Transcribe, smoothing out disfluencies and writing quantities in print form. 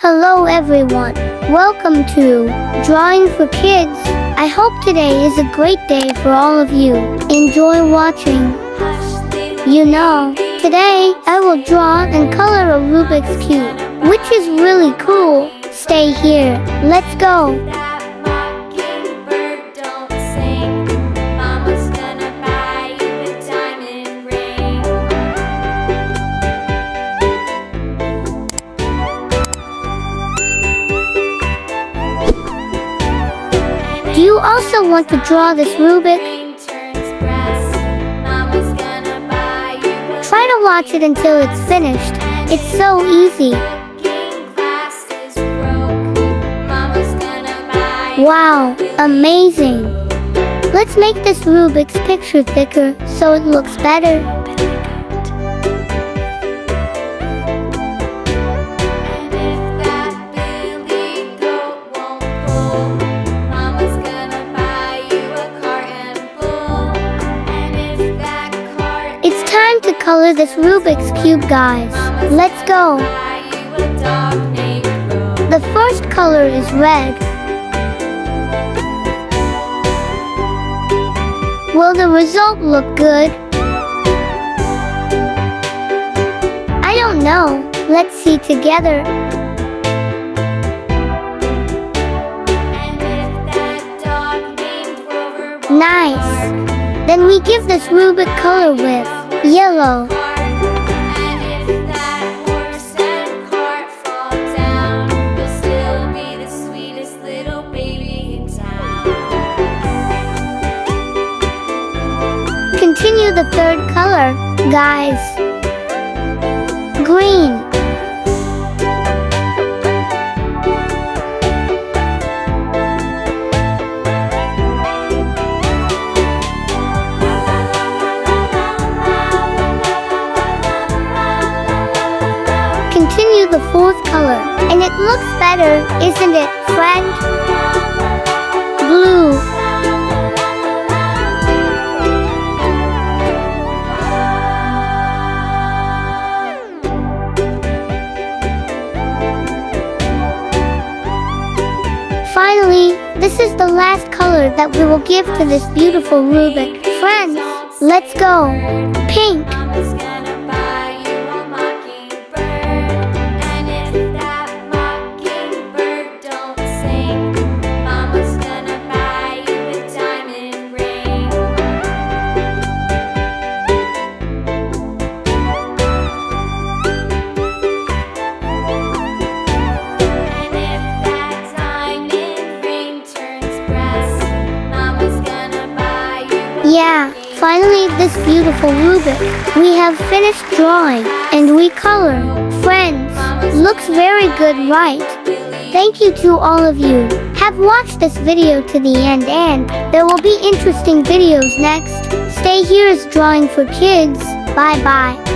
Hello everyone, welcome to Drawing for Kids. I hope today is a great day for all of you. Enjoy watching. Today I will draw and color a Rubik's Cube, which is really cool. Stay here, let's go. Do you also want to draw this Rubik? Try to watch it until it's finished. It's so easy. Wow, amazing! Let's make this Rubik's picture thicker so it looks better. It's time to color this Rubik's Cube, guys. Let's go. The first color is red. Will the result look good? I don't know. Let's see together. Nice. Then we give this Rubik color with yellow. Continue the third color, guys. Green. Continue the fourth color, and it looks better, isn't it, friend? Blue. Finally, this is the last color that we will give to this beautiful Rubik. Friends, let's go. Pink. Yeah, finally this beautiful Rubik. We have finished drawing, and we color. Friends, looks very good, right? Thank you to all of you. Have watched this video to the end, and there will be interesting videos next. Stay here as Drawing for Kids. Bye bye.